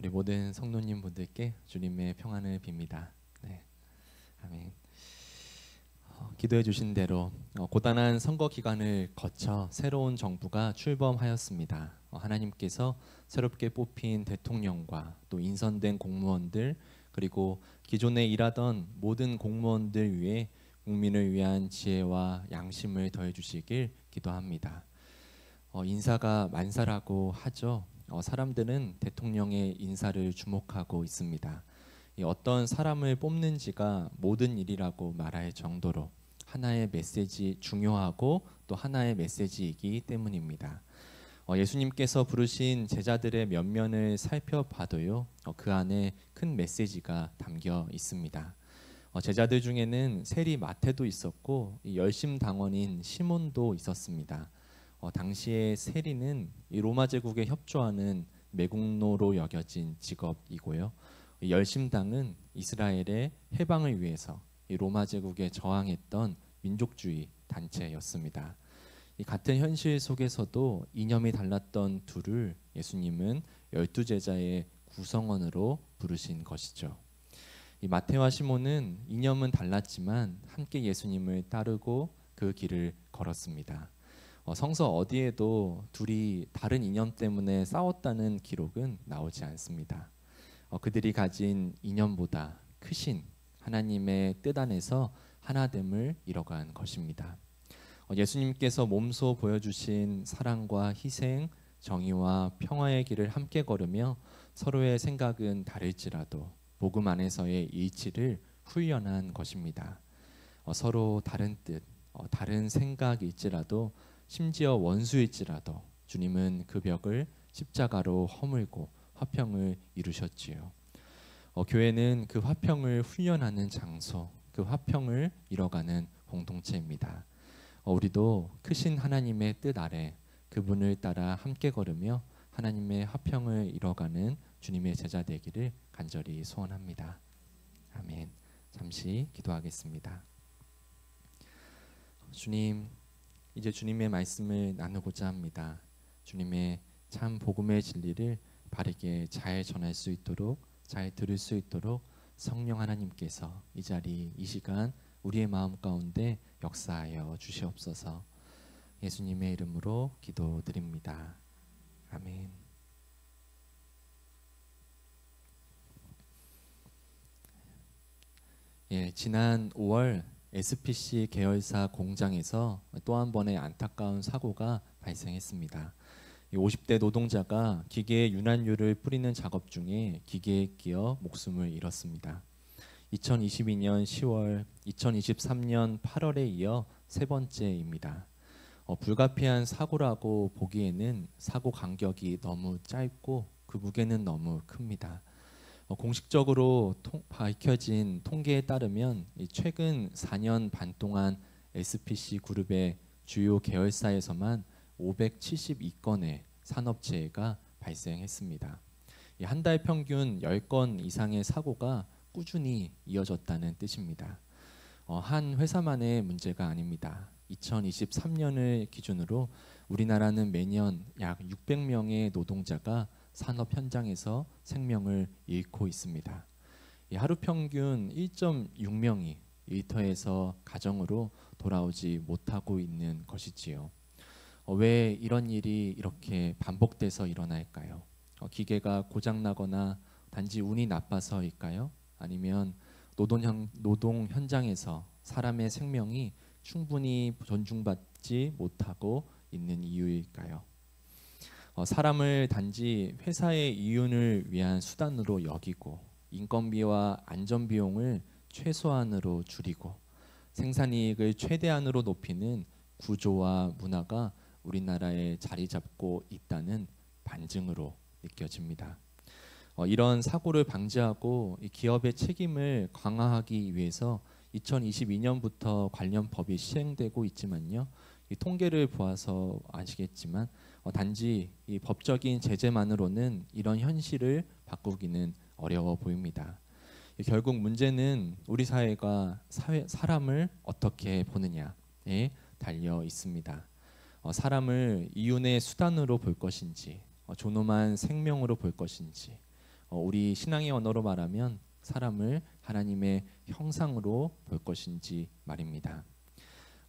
우리 모든 성도님 분들께 주님의 평안을 빕니다. 네, 아멘. 기도해 주신 대로 고단한 선거 기간을 거쳐 새로운 정부가 출범하였습니다. 하나님께서 새롭게 뽑힌 대통령과 또 인선된 공무원들 그리고 기존에 일하던 모든 공무원들 위해 국민을 위한 지혜와 양심을 더해 주시길 기도합니다. 인사가 만사라고 하죠. 사람들은 대통령의 인사를 주목하고 있습니다. 어떤 사람을 뽑는지가 모든 일이라고 말할 정도로 하나의 메시지 중요하고 또 하나의 메시지이기 때문입니다. 예수님께서 부르신 제자들의 면면을 살펴봐도요, 그 안에 큰 메시지가 담겨 있습니다. 제자들 중에는 세리 마태도 있었고 열심당원인 시몬도 있었습니다. 당시의 세리는 이 로마 제국에 협조하는 매국노로 여겨진 직업이고요. 열심당은 이스라엘의 해방을 위해서 이 로마 제국에 저항했던 민족주의 단체였습니다. 이 같은 현실 속에서도 이념이 달랐던 둘을 예수님은 12제자의 구성원으로 부르신 것이죠. 이 마태와 시몬은 이념은 달랐지만 함께 예수님을 따르고 그 길을 걸었습니다. 성서 어디에도 둘이 다른 이념 때문에 싸웠다는 기록은 나오지 않습니다. 그들이 가진 이념보다 크신 하나님의 뜻 안에서 하나됨을 이뤄간 것입니다. 예수님께서 몸소 보여주신 사랑과 희생, 정의와 평화의 길을 함께 걸으며 서로의 생각은 다를지라도 복음 안에서의 일치를 훈련한 것입니다. 서로 다른 뜻, 다른 생각일지라도 심지어 원수일지라도 주님은 그 벽을 십자가로 허물고 화평을 이루셨지요. 교회는 그 화평을 훈련하는 장소, 그 화평을 이뤄가는 공동체입니다. 우리도 크신 하나님의 뜻 아래 그분을 따라 함께 걸으며 하나님의 화평을 이뤄가는 주님의 제자 되기를 간절히 소원합니다. 아멘. 잠시 기도하겠습니다. 주님, 이제 주님의 말씀을 나누고자 합니다. 주님의 참 복음의 진리를 바르게 잘 전할 수 있도록, 잘 들을 수 있도록 성령 하나님께서 이 자리, 이 시간 우리의 마음 가운데 역사하여 주시옵소서. 예수님의 이름으로 기도드립니다. 아멘. 지난 5월 SPC 계열사 공장에서 또 한 번의 안타까운 사고가 발생했습니다. 50대 노동자가 기계에 윤활유를 뿌리는 작업 중에 기계에 끼어 목숨을 잃었습니다. 2022년 10월, 2023년 8월에 이어 세 번째입니다. 불가피한 사고라고 보기에는 사고 간격이 너무 짧고 그 무게는 너무 큽니다. 공식적으로 밝혀진 통계에 따르면 최근 4년 반 동안 SPC 그룹의 주요 계열사에서만 572건의 산업재해가 발생했습니다. 한 달 평균 10건 이상의 사고가 꾸준히 이어졌다는 뜻입니다. 한 회사만의 문제가 아닙니다. 2023년을 기준으로 우리나라는 매년 약 600명의 노동자가 산업 현장에서 생명을 잃고 있습니다. 하루 평균 1.6명이 일터에서 가정으로 돌아오지 못하고 있는 것이지요. 왜 이런 일이 이렇게 반복돼서 일어날까요? 기계가 고장나거나 단지 운이 나빠서일까요? 아니면 노동 현장에서 사람의 생명이 충분히 존중받지 못하고 있는 이유일까요? 사람을 단지 회사의 이윤을 위한 수단으로 여기고 인건비와 안전비용을 최소한으로 줄이고 생산이익을 최대한으로 높이는 구조와 문화가 우리나라에 자리 잡고 있다는 반증으로 느껴집니다. 이런 사고를 방지하고 기업의 책임을 강화하기 위해서 2022년부터 관련 법이 시행되고 있지만요. 이 통계를 보아서 아시겠지만 단지 이 법적인 제재만으로는 이런 현실을 바꾸기는 어려워 보입니다. 결국 문제는 우리 사회가 사람을 어떻게 보느냐에 달려 있습니다. 사람을 이윤의 수단으로 볼 것인지, 존엄한 생명으로 볼 것인지, 우리 신앙의 언어로 말하면 사람을 하나님의 형상으로 볼 것인지 말입니다.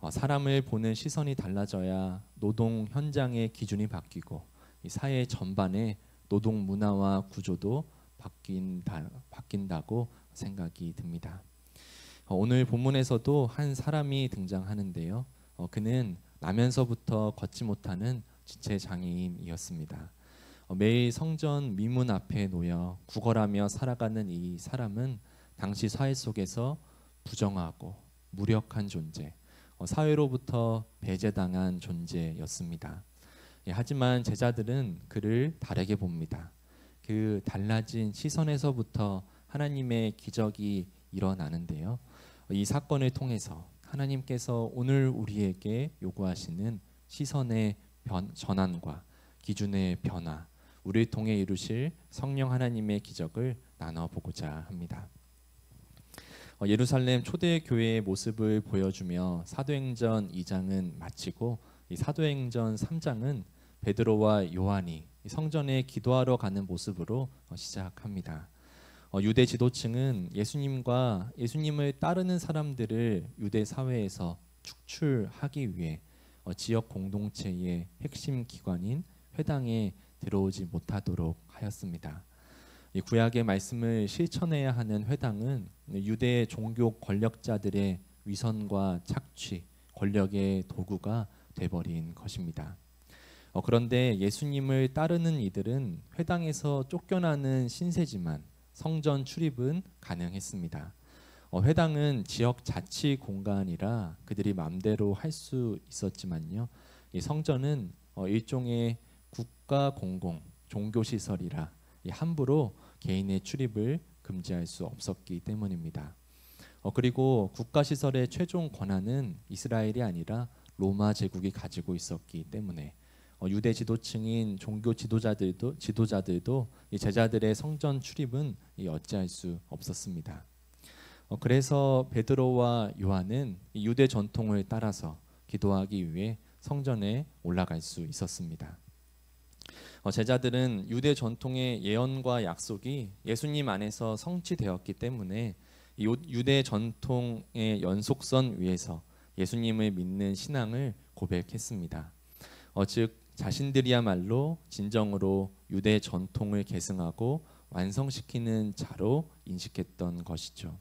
사람을 보는 시선이 달라져야 노동 현장의 기준이 바뀌고 이 사회 전반의 노동 문화와 구조도 바뀐다고 생각이 듭니다. 오늘 본문에서도 한 사람이 등장하는데요. 그는 나면서부터 걷지 못하는 지체 장애인이었습니다. 매일 성전 미문 앞에 놓여 구걸하며 살아가는 이 사람은 당시 사회 속에서 부정하고 무력한 존재, 사회로부터 배제당한 존재였습니다. 하지만 제자들은 그를 다르게 봅니다. 그 달라진 시선에서부터 하나님의 기적이 일어나는데요. 이 사건을 통해서 하나님께서 오늘 우리에게 요구하시는 시선의 전환과 기준의 변화, 우리를 통해 이루실 성령 하나님의 기적을 나눠보고자 합니다. 예루살렘 초대교회의 모습을 보여주며 사도행전 2장은 마치고 이 사도행전 3장은 베드로와 요한이 성전에 기도하러 가는 모습으로 시작합니다. 유대 지도층은 예수님을 따르는 사람들을 유대 사회에서 축출하기 위해 지역 공동체의 핵심 기관인 회당에 들어오지 못하도록 하였습니다. 이 구약의 말씀을 실천해야 하는 회당은 유대 종교 권력자들의 위선과 착취, 권력의 도구가 돼버린 것입니다. 그런데 예수님을 따르는 이들은 회당에서 쫓겨나는 신세지만 성전 출입은 가능했습니다. 회당은 지역 자치 공간이라 그들이 마음대로 할 수 있었지만요. 이 성전은 일종의 국가 공공 종교 시설이라 함부로 개인의 출입을 금지할 수 없었기 때문입니다. 그리고 국가 시설의 최종 권한은 이스라엘이 아니라 로마 제국이 가지고 있었기 때문에 유대 지도층인 종교 지도자들도 이 제자들의 성전 출입은 어찌할 수 없었습니다. 그래서 베드로와 요한은 이 유대 전통을 따라서 기도하기 위해 성전에 올라갈 수 있었습니다. 제자들은 유대 전통의 예언과 약속이 예수님 안에서 성취되었기 때문에 유대 전통의 연속선 위에서 예수님을 믿는 신앙을 고백했습니다. 즉 자신들이야말로 진정으로 유대 전통을 계승하고 완성시키는 자로 인식했던 것이죠.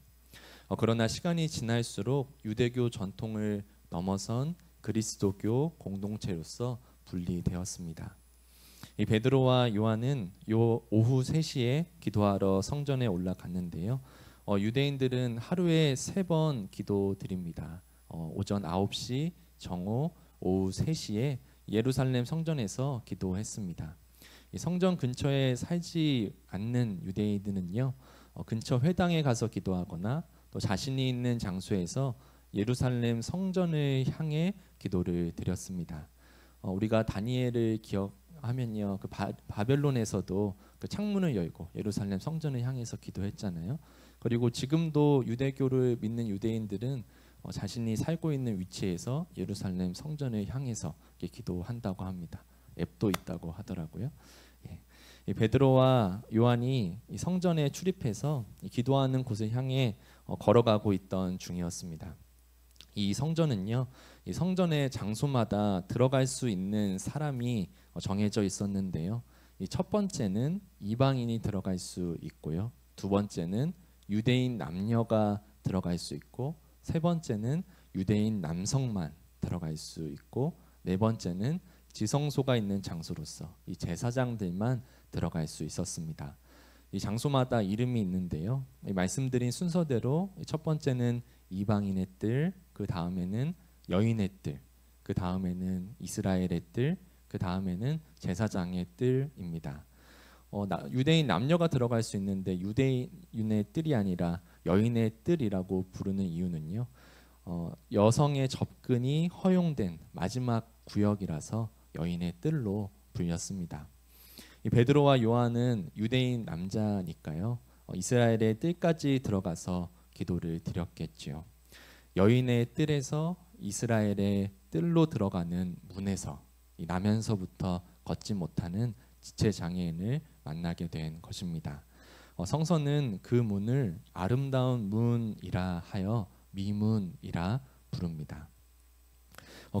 그러나 시간이 지날수록 유대교 전통을 넘어선 그리스도교 공동체로서 분리되었습니다. 이 베드로와 요한은 오후 3시에 기도하러 성전에 올라갔는데요. 유대인들은 하루에 3번 기도드립니다. 오전 9시, 정오, 오후 3시에 예루살렘 성전에서 기도했습니다. 이 성전 근처에 살지 않는 유대인들은요, 근처 회당에 가서 기도하거나 또 자신이 있는 장소에서 예루살렘 성전을 향해 기도를 드렸습니다. 우리가 다니엘을 기억하면요, 그 바벨론에서도 그 창문을 열고 예루살렘 성전을 향해서 기도했잖아요. 그리고 지금도 유대교를 믿는 유대인들은 자신이 살고 있는 위치에서 예루살렘 성전을 향해서 기도한다고 합니다. 앱도 있다고 하더라고요. 이 베드로와 요한이 이 성전에 출입해서 기도하는 곳을 향해 걸어가고 있던 중이었습니다. 이 성전은요, 이 성전의 장소마다 들어갈 수 있는 사람이 정해져 있었는데요. 이 첫 번째는 이방인이 들어갈 수 있고요. 두 번째는 유대인 남녀가 들어갈 수 있고, 세 번째는 유대인 남성만 들어갈 수 있고, 네 번째는 지성소가 있는 장소로서 이 제사장들만 들어갈 수 있었습니다. 이 장소마다 이름이 있는데요. 말씀드린 순서대로 첫 번째는 이방인의 뜰, 그 다음에는 여인의 뜰, 그 다음에는 이스라엘의 뜰, 그 다음에는 제사장의 뜰입니다. 유대인 남녀가 들어갈 수 있는데 유대인의 뜰이 아니라 여인의 뜰이라고 부르는 이유는요. 여성의 접근이 허용된 마지막 구역이라서 여인의 뜰로 불렸습니다. 이 베드로와 요한은 유대인 남자니까요. 이스라엘의 뜰까지 들어가서 기도를 드렸겠지요. 여인의 뜰에서 이스라엘의 뜰로 들어가는 문에서 나면서부터 걷지 못하는 지체 장애인을 만나게 된 것입니다. 성서는 그 문을 아름다운 문이라 하여 미문이라 부릅니다.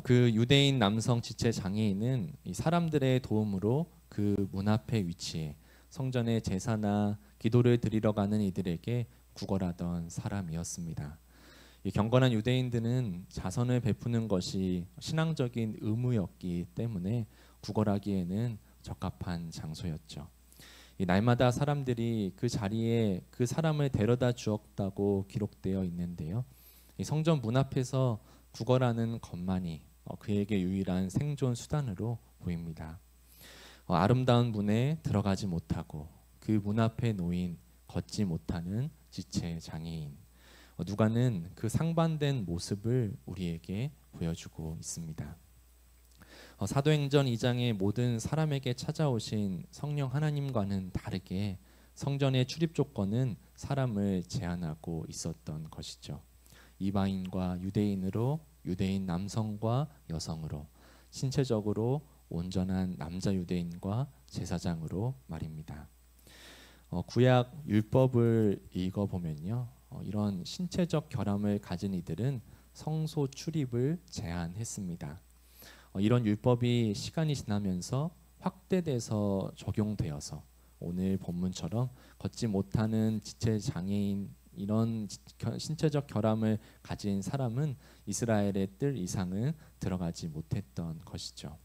그 유대인 남성 지체 장애인은 이 사람들의 도움으로 그 문 앞에 위치해 성전의 제사나 기도를 드리러 가는 이들에게 구걸하던 사람이었습니다. 이 경건한 유대인들은 자선을 베푸는 것이 신앙적인 의무였기 때문에 구걸하기에는 적합한 장소였죠. 이 날마다 사람들이 그 자리에 그 사람을 데려다 주었다고 기록되어 있는데요. 이 성전 문 앞에서 구걸하는 것만이 그에게 유일한 생존 수단으로 보입니다. 아름다운 문에 들어가지 못하고 그 문 앞에 놓인 걷지 못하는 지체 장애인, 누가는 그 상반된 모습을 우리에게 보여주고 있습니다. 사도행전 2장의 모든 사람에게 찾아오신 성령 하나님과는 다르게 성전의 출입 조건은 사람을 제한하고 있었던 것이죠. 이방인과 유대인으로, 유대인 남성과 여성으로, 신체적으로 온전한 남자 유대인과 제사장으로 말입니다. 구약 율법을 읽어보면요, 이런 신체적 결함을 가진 이들은 성소 출입을 제한했습니다. 이런 율법이 시간이 지나면서 확대돼서 적용되어서 오늘 본문처럼 걷지 못하는 지체 장애인, 이런 신체적 결함을 가진 사람은 이스라엘의 뜰 이상은 들어가지 못했던 것이죠.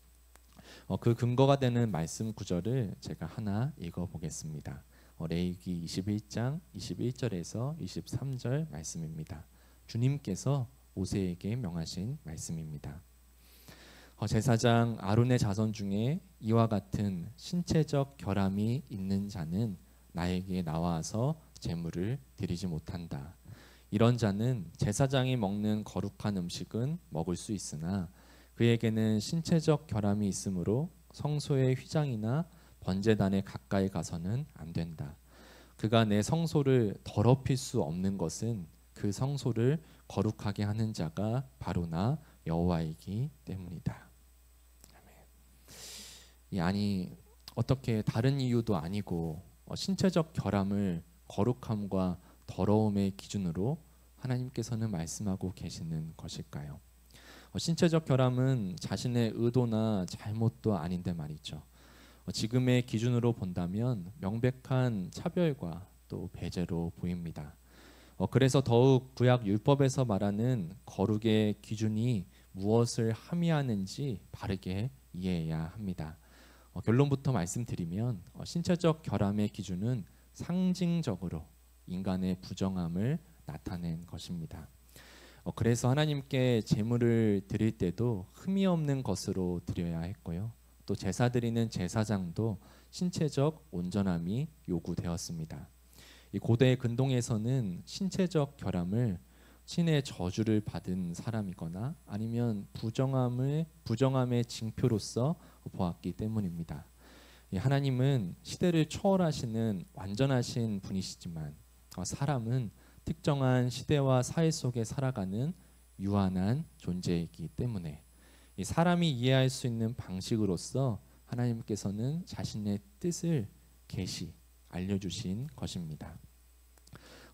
그 근거가 되는 말씀 구절을 제가 하나 읽어보겠습니다. 레위기 21장 21절에서 23절 말씀입니다. 주님께서 모세에게 명하신 말씀입니다. 제사장 아론의 자손 중에 이와 같은 신체적 결함이 있는 자는 나에게 나와서 제물을 드리지 못한다. 이런 자는 제사장이 먹는 거룩한 음식은 먹을 수 있으나 그에게는 신체적 결함이 있으므로 성소의 휘장이나 번제단에 가까이 가서는 안 된다. 그가 내 성소를 더럽힐 수 없는 것은 그 성소를 거룩하게 하는 자가 바로 나 여호와이기 때문이다. 아니, 어떻게 다른 이유도 아니고 신체적 결함을 거룩함과 더러움의 기준으로 하나님께서는 말씀하고 계시는 것일까요? 신체적 결함은 자신의 의도나 잘못도 아닌데 말이죠. 지금의 기준으로 본다면 명백한 차별과 또 배제로 보입니다. 그래서 더욱 구약 율법에서 말하는 거룩의 기준이 무엇을 함의하는지 바르게 이해해야 합니다. 결론부터 말씀드리면 신체적 결함의 기준은 상징적으로 인간의 부정함을 나타낸 것입니다. 그래서 하나님께 제물을 드릴 때도 흠이 없는 것으로 드려야 했고요. 또 제사 드리는 제사장도 신체적 온전함이 요구되었습니다. 이 고대 근동에서는 신체적 결함을 신의 저주를 받은 사람이거나 아니면 부정함의 징표로서 보았기 때문입니다. 하나님은 시대를 초월하시는 완전하신 분이시지만 사람은 특정한 시대와 사회 속에 살아가는 유한한 존재이기 때문에 이 사람이 이해할 수 있는 방식으로서 하나님께서는 자신의 뜻을 알려주신 것입니다.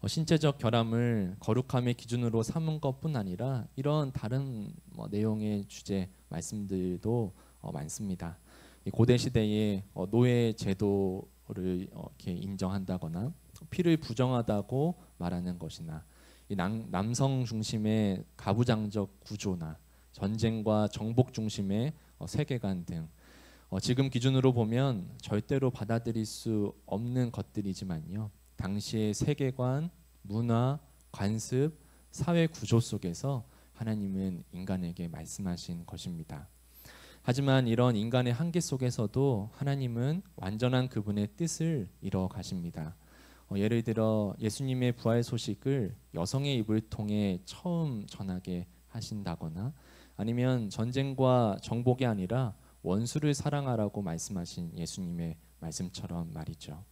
신체적 결함을 거룩함의 기준으로 삼은 것뿐 아니라 이런 다른 내용의 주제 말씀들도 많습니다. 고대 시대에 노예 제도를 이렇게 인정한다거나 피를 부정하다고 말하는 것이나 이 남성 중심의 가부장적 구조나 전쟁과 정복 중심의 세계관 등 지금 기준으로 보면 절대로 받아들일 수 없는 것들이지만요. 당시의 세계관, 문화, 관습, 사회 구조 속에서 하나님은 인간에게 말씀하신 것입니다. 하지만 이런 인간의 한계 속에서도 하나님은 완전한 그분의 뜻을 이뤄 가십니다. 예를 들어 예수님의 부활 소식을 여성의 입을 통해 처음 전하게 하신다거나 아니면 전쟁과 정복이 아니라 원수를 사랑하라고 말씀하신 예수님의 말씀처럼 말이죠.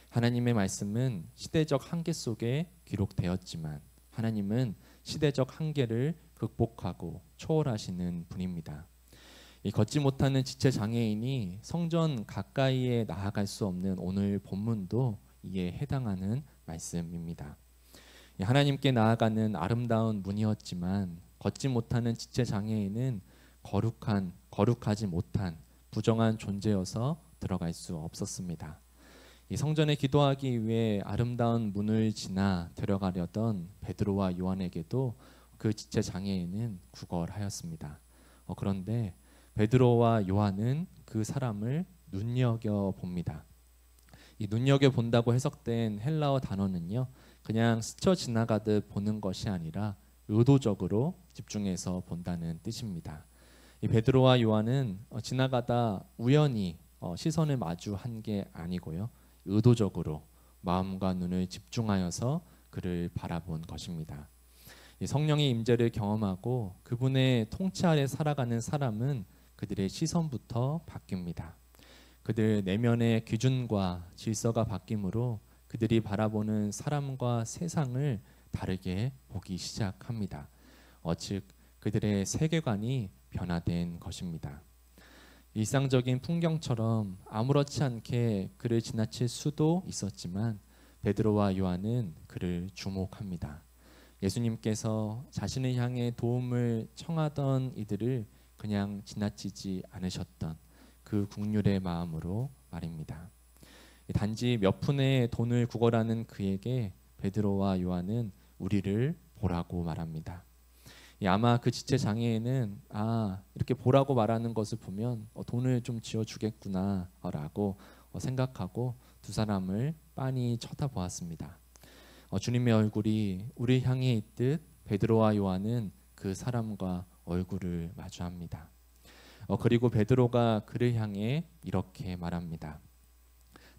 하나님의 말씀은 시대적 한계 속에 기록되었지만 하나님은 시대적 한계를 극복하고 초월하시는 분입니다. 이 걷지 못하는 지체 장애인이 성전 가까이에 나아갈 수 없는 오늘 본문도 이에 해당하는 말씀입니다. 하나님께 나아가는 아름다운 문이었지만 걷지 못하는 지체 장애인은 거룩하지 못한 부정한 존재여서 들어갈 수 없었습니다. 이 성전에 기도하기 위해 아름다운 문을 지나 들어가려던 베드로와 요한에게도 그 지체 장애인은 구걸하였습니다. 그런데 베드로와 요한은 그 사람을 눈여겨 봅니다. 이 눈여겨 본다고 해석된 헬라어 단어는요, 그냥 스쳐 지나가듯 보는 것이 아니라 의도적으로 집중해서 본다는 뜻입니다. 이 베드로와 요한은 지나가다 우연히 시선을 마주한 게 아니고요, 의도적으로 마음과 눈을 집중하여서 그를 바라본 것입니다. 이 성령의 임재를 경험하고 그분의 통치 아래 살아가는 사람은 그들의 시선부터 바뀝니다. 그들 내면의 기준과 질서가 바뀌므로 그들이 바라보는 사람과 세상을 다르게 보기 시작합니다. 즉 그들의 세계관이 변화된 것입니다. 일상적인 풍경처럼 아무렇지 않게 그를 지나칠 수도 있었지만 베드로와 요한은 그를 주목합니다. 예수님께서 자신을 향해 도움을 청하던 이들을 그냥 지나치지 않으셨던 그 국률의 마음으로 말입니다. 단지 몇 푼의 돈을 구걸하는 그에게 베드로와 요한은 우리를 보라고 말합니다. 아마 그 지체 장애인은 이렇게 보라고 말하는 것을 보면 돈을 좀 쥐어주겠구나 라고 생각하고 두 사람을 빤히 쳐다보았습니다. 주님의 얼굴이 우리 향해 있듯 베드로와 요한은 그 사람과 얼굴을 마주합니다. 그리고 베드로가 그를 향해 이렇게 말합니다.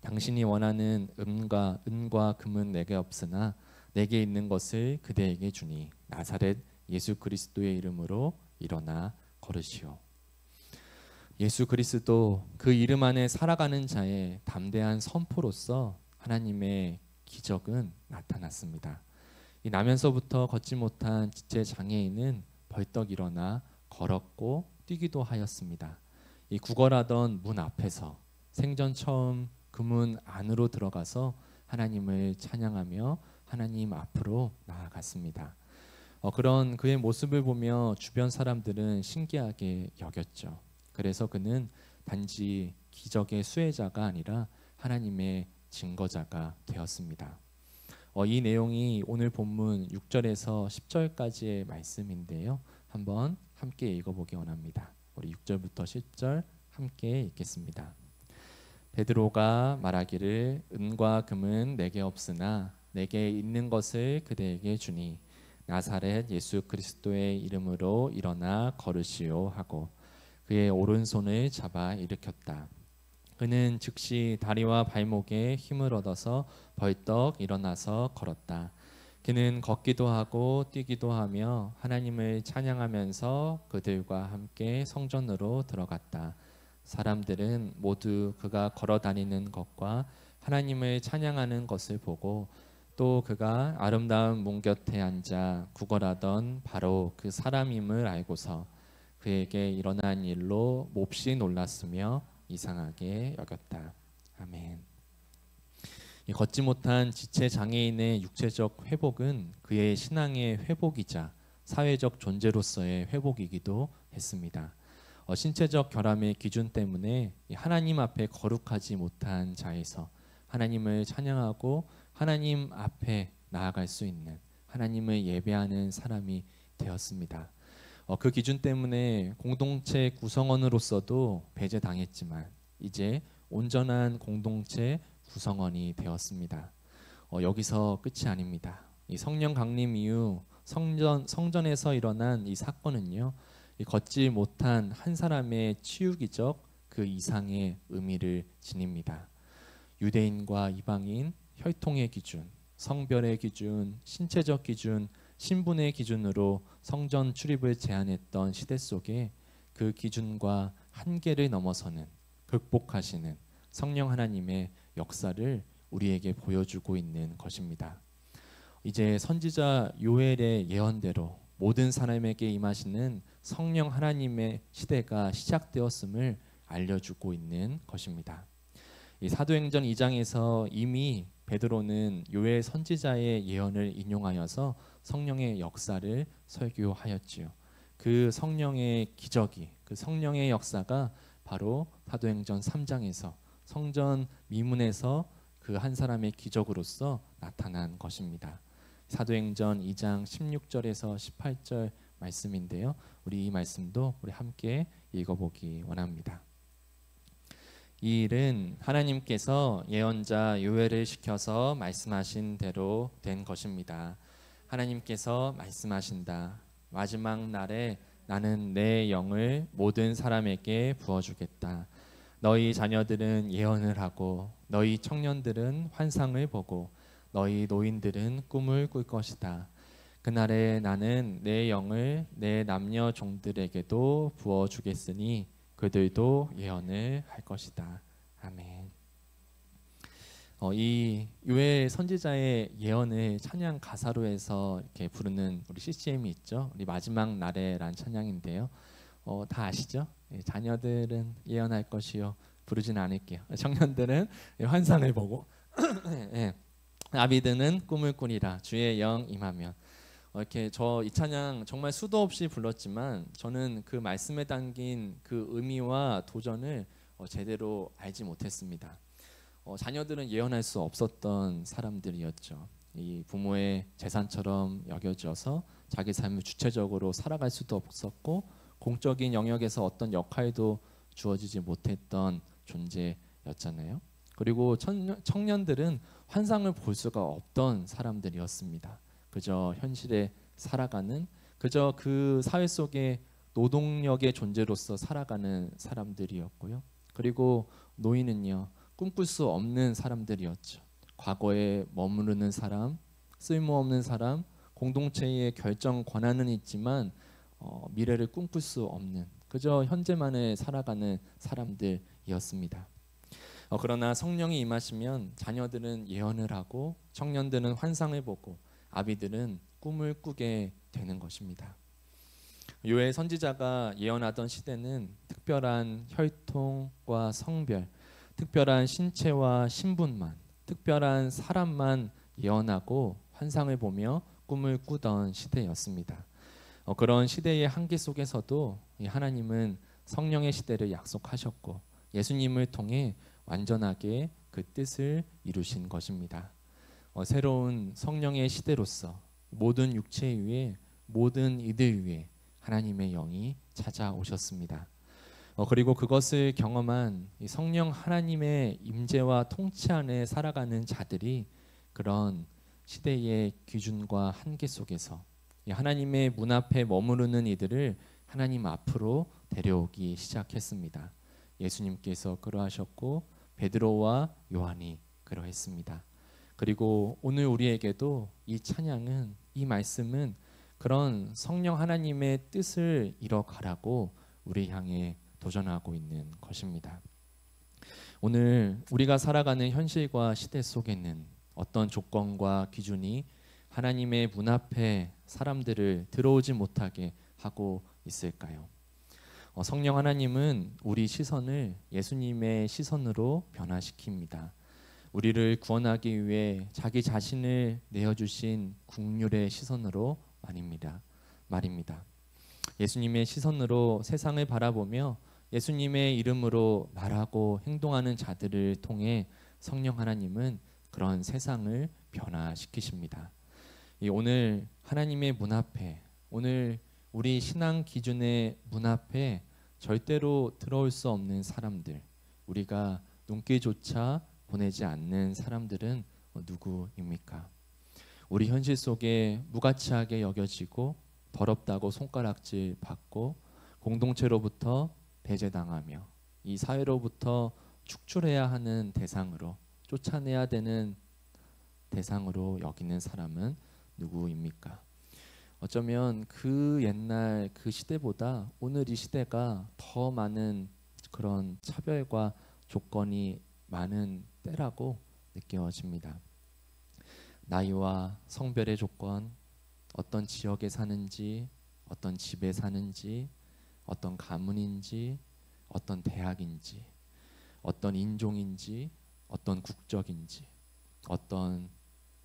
당신이 원하는 은과 금은 내게 없으나 내게 있는 것을 그대에게 주니 나사렛 예수 그리스도의 이름으로 일어나 걸으시오. 예수 그리스도, 그 이름 안에 살아가는 자의 담대한 선포로서 하나님의 기적은 나타났습니다. 나면서부터 걷지 못한 지체 장애인은 벌떡 일어나 걸었고 뛰기도 하였습니다. 구걸하던 문 앞에서 생전 처음 그 문 안으로 들어가서 하나님을 찬양하며 하나님 앞으로 나아갔습니다. 그런 그의 모습을 보며 주변 사람들은 신기하게 여겼죠. 그래서 그는 단지 기적의 수혜자가 아니라 하나님의 증거자가 되었습니다. 이 내용이 오늘 본문 6절에서 10절까지의 말씀인데요. 한번 함께 읽어보기 원합니다. 우리 6절부터 10절 함께 읽겠습니다. 베드로가 말하기를 은과 금은 내게 없으나 내게 있는 것을 그대에게 주니 나사렛 예수 그리스도의 이름으로 일어나 걸으시오 하고 그의 오른손을 잡아 일으켰다. 그는 즉시 다리와 발목에 힘을 얻어서 벌떡 일어나서 걸었다. 그는 걷기도 하고 뛰기도 하며 하나님을 찬양하면서 그들과 함께 성전으로 들어갔다. 사람들은 모두 그가 걸어 다니는 것과 하나님을 찬양하는 것을 보고 또 그가 아름다운 문 곁에 앉아 구걸하던 바로 그 사람임을 알고서 그에게 일어난 일로 몹시 놀랐으며 이상하게 여겼다. 아멘. 걷지 못한 지체 장애인의 육체적 회복은 그의 신앙의 회복이자 사회적 존재로서의 회복이기도 했습니다. 신체적 결함의 기준 때문에 하나님 앞에 거룩하지 못한 자에서 하나님을 찬양하고 하나님 앞에 나아갈 수 있는 하나님을 예배하는 사람이 되었습니다. 그 기준 때문에 공동체 구성원으로서도 배제당했지만 이제 온전한 공동체 구성원이 되었습니다. 여기서 끝이 아닙니다. 이 성령 강림 이후 성전에서 일어난 이 사건은요, 걷지 못한 한 사람의 치유 기적 그 이상의 의미를 지닙니다. 유대인과 이방인, 혈통의 기준, 성별의 기준, 신체적 기준, 신분의 기준으로 성전 출입을 제한했던 시대 속에 그 기준과 한계를 넘어서는 극복하시는 성령 하나님의 역사를 우리에게 보여주고 있는 것입니다. 이제 선지자 요엘의 예언대로 모든 사람에게 임하시는 성령 하나님의 시대가 시작되었음을 알려주고 있는 것입니다. 이 사도행전 2장에서 이미 베드로는 요엘 선지자의 예언을 인용하여서 성령의 역사를 설교하였지요. 그 성령의 기적이, 그 성령의 역사가 바로 사도행전 3장에서 성전 미문에서 그 한 사람의 기적으로서 나타난 것입니다. 사도행전 2장 16절에서 18절 말씀인데요. 우리 이 말씀도 우리 함께 읽어보기 원합니다. 이 일은 하나님께서 예언자 요엘을 시켜서 말씀하신 대로 된 것입니다. 하나님께서 말씀하신다. 마지막 날에 나는 내 영을 모든 사람에게 부어주겠다. 너희 자녀들은 예언을 하고 너희 청년들은 환상을 보고 너희 노인들은 꿈을 꿀 것이다. 그날에 나는 내 영을 내 남녀 종들에게도 부어주겠으니 그들도 예언을 할 것이다. 아멘. 이 요엘 선지자의 예언을 찬양 가사로 해서 이렇게 부르는 우리 CCM이 있죠. 우리 마지막 날에란 찬양인데요. 다 아시죠? 자녀들은 예언할 것이요. 부르진 않을게요. 청년들은 환상을 보고 예. 아비드는 꿈을 꾸리라. 주의 영 임하면. 이렇게 저 이 찬양 정말 수도 없이 불렀지만 저는 그 말씀에 담긴 그 의미와 도전을 제대로 알지 못했습니다. 자녀들은 예언할 수 없었던 사람들이었죠. 이 부모의 재산처럼 여겨져서 자기 삶을 주체적으로 살아갈 수도 없었고 공적인 영역에서 어떤 역할도 주어지지 못했던 존재였잖아요. 그리고 청년들은 환상을 볼 수가 없던 사람들이었습니다. 그저 현실에 살아가는, 그저 그 사회 속에 노동력의 존재로서 살아가는 사람들이었고요. 그리고 노인은요, 꿈꿀 수 없는 사람들이었죠. 과거에 머무르는 사람, 쓸모없는 사람, 공동체의 결정 권한은 있지만 미래를 꿈꿀 수 없는, 그저 현재만을 살아가는 사람들이었습니다. 그러나 성령이 임하시면 자녀들은 예언을 하고 청년들은 환상을 보고 아비들은 꿈을 꾸게 되는 것입니다. 요엘 선지자가 예언하던 시대는 특별한 혈통과 성별, 특별한 신체와 신분만, 특별한 사람만 예언하고 환상을 보며 꿈을 꾸던 시대였습니다. 그런 시대의 한계 속에서도 하나님은 성령의 시대를 약속하셨고 예수님을 통해 완전하게 그 뜻을 이루신 것입니다. 새로운 성령의 시대로서 모든 육체 위에, 모든 이들 위에 하나님의 영이 찾아오셨습니다. 그리고 그것을 경험한 성령 하나님의 임재와 통치 안에 살아가는 자들이 그런 시대의 기준과 한계 속에서 하나님의 문 앞에 머무르는 이들을 하나님 앞으로 데려오기 시작했습니다. 예수님께서 그러하셨고 베드로와 요한이 그러했습니다. 그리고 오늘 우리에게도 이 찬양은, 이 말씀은 그런 성령 하나님의 뜻을 이뤄가라고 우리 향해 도전하고 있는 것입니다. 오늘 우리가 살아가는 현실과 시대 속에는 어떤 조건과 기준이 하나님의 문 앞에 사람들을 들어오지 못하게 하고 있을까요? 성령 하나님은 우리 시선을 예수님의 시선으로 변화시킵니다. 우리를 구원하기 위해 자기 자신을 내어주신 국률의 시선으로 말입니다. 예수님의 시선으로 세상을 바라보며 예수님의 이름으로 말하고 행동하는 자들을 통해 성령 하나님은 그런 세상을 변화시키십니다. 오늘 하나님의 문 앞에, 오늘 우리 신앙 기준의 문 앞에 절대로 들어올 수 없는 사람들, 우리가 눈길조차 보내지 않는 사람들은 누구입니까? 우리 현실 속에 무가치하게 여겨지고 더럽다고 손가락질 받고 공동체로부터 배제당하며 이 사회로부터 축출해야 하는 대상으로, 쫓아내야 되는 대상으로 여기는 사람은 누구입니까? 어쩌면 그 옛날 그 시대보다 오늘 이 시대가 더 많은 그런 차별과 조건이 많은 때라고 느껴집니다. 나이와 성별의 조건, 어떤 지역에 사는지, 어떤 집에 사는지, 어떤 가문인지, 어떤 대학인지, 어떤 인종인지, 어떤 국적인지, 어떤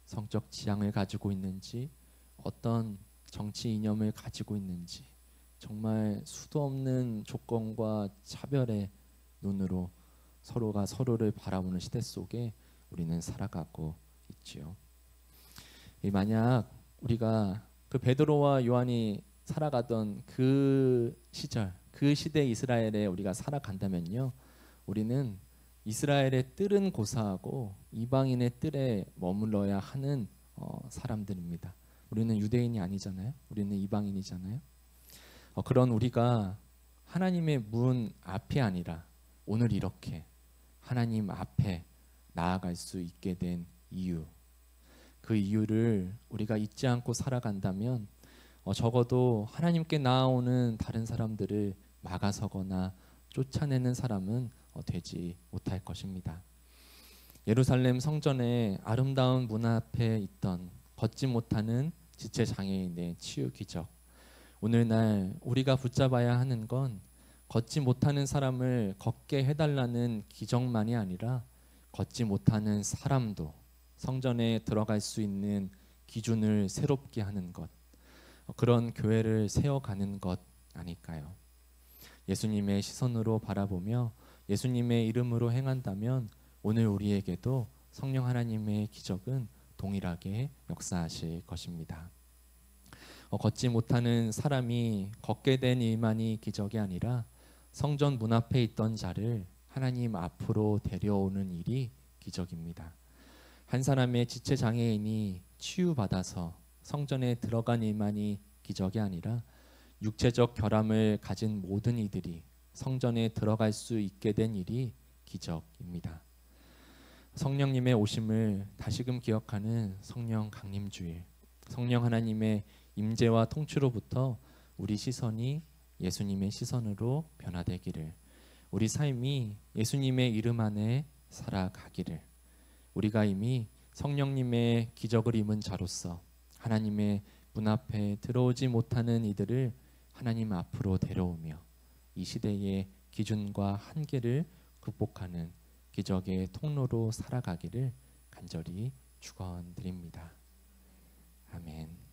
성적 지향을 가지고 있는지, 어떤 정치 이념을 가지고 있는지, 정말 수도 없는 조건과 차별의 눈으로 서로가 서로를 바라보는 시대 속에 우리는 살아가고 있지요. 만약 우리가 그 베드로와 요한이 살아가던 그 시절, 그 시대 이스라엘에 우리가 살아간다면요, 우리는 이스라엘의 뜰은 고사하고 이방인의 뜰에 머물러야 하는 사람들입니다. 우리는 유대인이 아니잖아요. 우리는 이방인이잖아요. 그런 우리가 하나님의 문 앞이 아니라 오늘 이렇게 하나님 앞에 나아갈 수 있게 된 이유, 그 이유를 우리가 잊지 않고 살아간다면 적어도 하나님께 나아오는 다른 사람들을 막아서거나 쫓아내는 사람은 되지 못할 것입니다. 예루살렘 성전의 아름다운 문 앞에 있던 걷지 못하는 지체 장애인의 치유 기적, 오늘날 우리가 붙잡아야 하는 건 걷지 못하는 사람을 걷게 해달라는 기적만이 아니라 걷지 못하는 사람도 성전에 들어갈 수 있는 기준을 새롭게 하는 것, 그런 교회를 세워가는 것 아닐까요? 예수님의 시선으로 바라보며 예수님의 이름으로 행한다면 오늘 우리에게도 성령 하나님의 기적은 동일하게 역사하실 것입니다. 걷지 못하는 사람이 걷게 된 일만이 기적이 아니라 성전 문 앞에 있던 자를 하나님 앞으로 데려오는 일이 기적입니다. 한 사람의 지체 장애인이 치유받아서 성전에 들어간 일만이 기적이 아니라 육체적 결함을 가진 모든 이들이 성전에 들어갈 수 있게 된 일이 기적입니다. 성령님의 오심을 다시금 기억하는 성령 강림주일, 성령 하나님의 임재와 통치로부터 우리 시선이 예수님의 시선으로 변화되기를, 우리 삶이 예수님의 이름 안에 살아가기를, 우리가 이미 성령님의 기적을 입은 자로서 하나님의 문 앞에 들어오지 못하는 이들을 하나님 앞으로 데려오며 이 시대의 기준과 한계를 극복하는 기적의 통로로 살아가기를 간절히 축원드립니다. 아멘.